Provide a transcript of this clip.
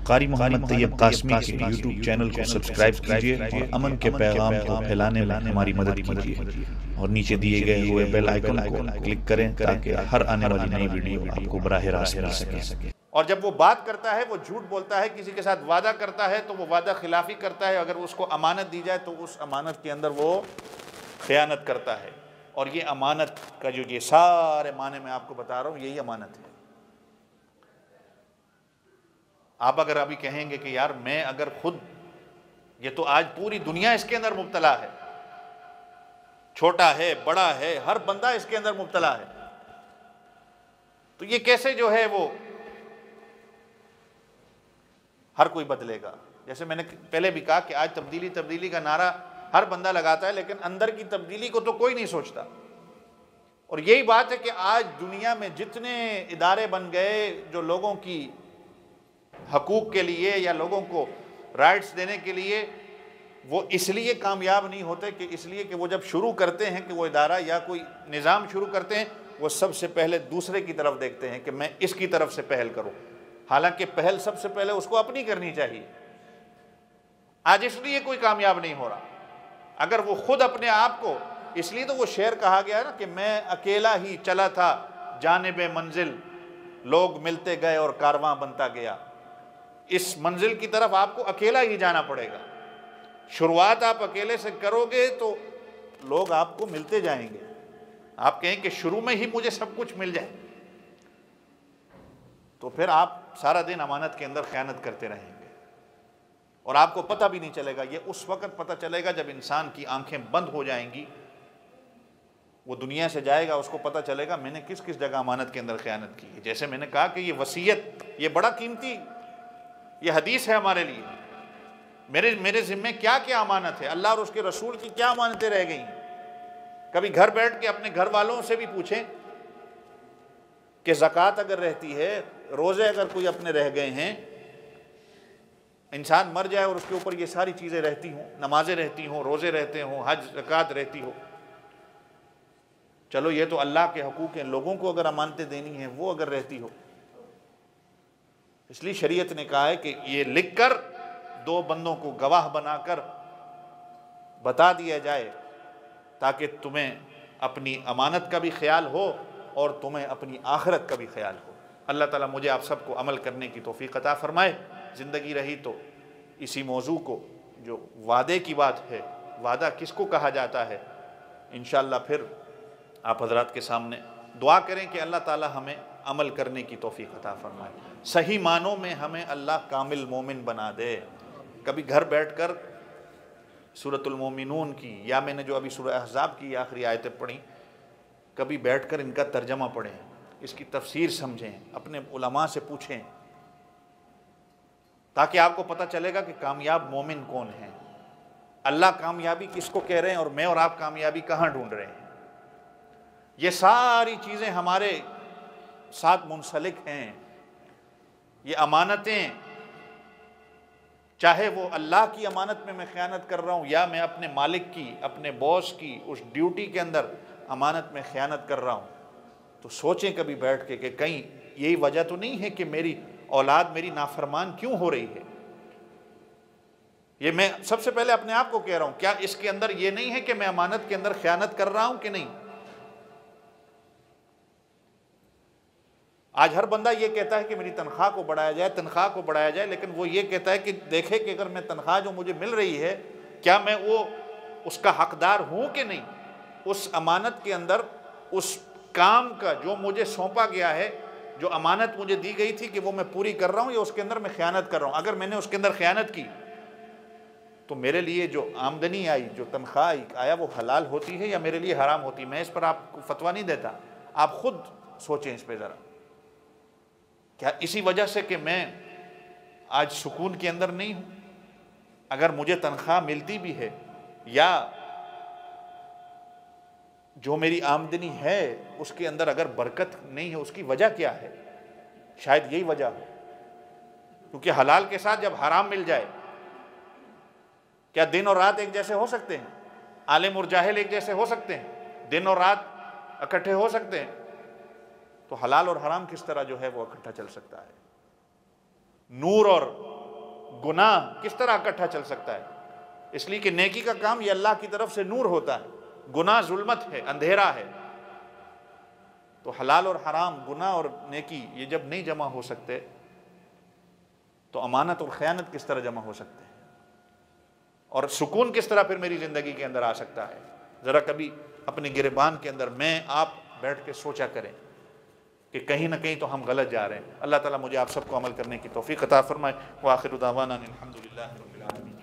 قاری محمد طیب قاسمی کے YouTube channel کو سبسکرائب کیجیے اور امن کے پیغام کو پھیلانے میں ہماری مدد کیجیے، اور نیچے دیے گئے ہوئے بیل آئیکن کو کلک کریں تاکہ ہر آنے والی نئی ویڈیو آپ کو براہ راست مل سکے۔ اور جب وہ بات کرتا ہے وہ جھوٹ بولتا ہے، کسی کے ساتھ وعدہ کرتا ہے تو وہ وعدہ خلافی کرتا ہے، اگر اس کو امانت دی جائے تو اس امانت کے اندر وہ خیانت کرتا ہے۔ اور یہ امانت کا جو یہ سارے معنی میں آپ کو بتا رہا ہوں، یہی امانت ہے۔ آپ اگر ابھی کہیں گے کہ یار میں اگر خود، یہ تو آج پوری دنیا اس کے اندر مبتلا ہے، چھوٹا ہے بڑا ہے ہر بندہ اس کے اندر مبتلا ہے، تو یہ کیسے جو ہے وہ ہر کوئی بدلے گا؟ جیسے میں نے پہلے بھی کہا کہ آج تبدیلی کا نعرہ ہر بندہ لگاتا ہے، لیکن اندر کی تبدیلی کو تو کوئی نہیں سوچتا۔ اور یہی بات ہے کہ آج دنیا میں جتنے ادارے بن گئے جو لوگوں کی حقوق کے لیے یا لوگوں کو رائٹس دینے کے لیے، وہ اس لیے کامیاب نہیں ہوتے کہ اس لیے کہ وہ جب شروع کرتے ہیں کہ وہ ادارہ یا کوئی نظام شروع کرتے ہیں، وہ سب سے پہلے دوسرے کی طرف دیکھتے ہیں کہ میں اس کی طرف سے پہل کروں، حالانکہ پہل سب سے پہلے اس کو اپنی کرنی چاہیے۔ آج اس لیے کوئی کامیاب نہیں ہو رہا، اگر وہ خود اپنے آپ کو، اس لیے تو وہ شعر کہا گیا ہے نا کہ میں اکیلا ہی چلا تھا جانب منزل، لوگ ملتے گئے اور کارواں بنتا گیا۔ اس منزل کی طرف آپ کو اکیلا ہی جانا پڑے گا۔ شروعات آپ اکیلے سے کرو گے تو لوگ آپ کو ملتے جائیں گے۔ آپ کہیں کہ شروع میں ہی مجھے سب کچھ مل جائے تو پھر آپ سارا دن امانت کے اندر خیانت کرتے رہیں گے، اور آپ کو پتہ بھی نہیں چلے گا۔ یہ اس وقت پتہ چلے گا جب انسان کی آنکھیں بند ہو جائیں گی، وہ دنیا سے جائے گا، اس کو پتہ چلے گا میں نے کس کس جگہ امانت کے اندر خیانت کی ہے۔ جیسے میں نے کہا کہ یہ وصیت، یہ بڑا قیمتی، یہ حدیث ہے ہمارے لیے۔ میرے ذمے کیا کیا امانت ہے، اللہ اور اس کے رسول کی کیا امانتیں رہ گئی ہیں۔ کبھی گھر بیٹھ کے اپنے گھر والوں سے بھی پوچھیں کہ زکوٰۃ اگر رہتی ہے، روزے اگر کوئی اپنے رہ گئے ہیں، انسان مر جائے اور اس کے اوپر یہ ساری چیزیں رہتی ہوں، نمازیں رہتی ہوں، روزے رہتے ہوں، حج زکوٰۃ رہتی ہو، چلو یہ تو اللہ کے حقوق ہیں، لوگوں کو اگر امانتیں دینی ہیں وہ اگر رہتی ہو۔ اس لیے شریعت نے کہا ہے کہ یہ لکھ کر دو بندوں کو گواہ بنا کر بتا دیا جائے تاکہ تمہیں اپنی امانت کا بھی خیال ہو اور تمہیں اپنی آخرت کا بھی خیال ہو۔ اللہ تعالیٰ مجھے آپ سب کو عمل کرنے کی توفیق عطا فرمائے۔ زندگی رہی تو اسی موضوع کو، جو وعدے کی بات ہے، وعدہ کس کو کہا جاتا ہے، انشاءاللہ پھر آپ حضرات کے سامنے دعا کریں کہ اللہ تعالیٰ ہمیں عمل کرنے کی توفیق عطا فرمائے، صحیح معنوں میں ہمیں اللہ کامل مومن بنا دے۔ کبھی گھر بیٹھ کر سورۃ المومنون کی، یا میں نے جو ابھی سورہ احزاب کی آخری آیتیں پڑھیں، کبھی بیٹھ کر ان کا ترجمہ پڑھیں، اس کی تفسیر سمجھیں، اپنے علماء سے پوچھیں، تاکہ آپ کو پتہ چلے گا کہ کامیاب مومن کون ہیں، اللہ کامیابی کس کو کہہ رہے ہیں، اور میں اور آپ کامیابی کہاں ڈھونڈ رہے ہیں۔ یہ ساری چیزیں ہمارے ساتھ منسلک ہیں۔ یہ امانتیں، چاہے وہ اللہ کی امانت میں خیانت کر رہا ہوں، یا میں اپنے مالک کی، اپنے باس کی اس ڈیوٹی کے اندر امانت میں خیانت کر رہا ہوں، تو سوچیں کبھی بیٹھ کے کہ کہیں یہی وجہ تو نہیں ہے کہ میری اولاد میری نافرمان کیوں ہو رہی ہے۔ یہ میں سب سے پہلے اپنے آپ کو کہہ رہا ہوں، کیا اس کے اندر یہ نہیں ہے کہ میں امانت کے اندر خیانت کر رہا ہوں کہ نہیں؟ آج ہر بندہ یہ کہتا ہے کہ میری تنخواہ کو بڑھایا جائے، تنخواہ کو بڑھایا جائے، لیکن وہ یہ کہتا ہے کہ دیکھے کہ اگر میں تنخواہ جو مجھے مل رہی ہے، کیا میں وہ اس کا حقدار ہوں کہ نہیں؟ اس امانت کے اندر اس کام کا جو مجھے سونپا گیا ہے، جو امانت مجھے دی گئی تھی کہ وہ میں پوری کر رہا ہوں، یا اس کے اندر میں خیانت کر رہا ہوں۔ اگر میں نے اس کے اندر خیانت کی تو میرے لیے جو آمدنی آئی، جو تنخواہ آئی، آیا وہ حلال ہوتی ہے یا میرے لیے حرام ہوتی ہے؟ میں اس پر آپ کو فتویٰ نہیں دیتا، آپ خود سوچیں اس پہ ذرا۔ کیا اسی وجہ سے کہ میں آج سکون کے اندر نہیں ہوں؟ اگر مجھے تنخواہ ملتی بھی ہے یا جو میری آمدنی ہے اس کے اندر اگر برکت نہیں ہے، اس کی وجہ کیا ہے؟ شاید یہی وجہ ہو، کیونکہ حلال کے ساتھ جب حرام مل جائے، کیا دن اور رات ایک جیسے ہو سکتے ہیں؟ عالم اور جاہل ایک جیسے ہو سکتے ہیں؟ دن اور رات اکٹھے ہو سکتے ہیں؟ تو حلال اور حرام کس طرح جو ہے وہ اکٹھا چل سکتا ہے؟ نور اور گناہ کس طرح اکٹھا چل سکتا ہے؟ اس لیے کہ نیکی کا کام یہ اللہ کی طرف سے نور ہوتا ہے، گناہ ظلمت ہے، اندھیرا ہے۔ تو حلال اور حرام، گناہ اور نیکی یہ جب نہیں جمع ہو سکتے تو امانت اور خیانت کس طرح جمع ہو سکتے ہیں؟ اور سکون کس طرح پھر میری زندگی کے اندر آ سکتا ہے؟ ذرا کبھی اپنے گریبان کے اندر میں آپ بیٹھ کے سوچا کریں کہ کہیں نہ کہیں تو ہم غلط جا رہے ہیں۔ اللہ تعالیٰ مجھے آپ سب کو عمل کرنے کی توفیق عطا فرمائے۔ وآخر دعوانا الحمدللہ رب العالمین۔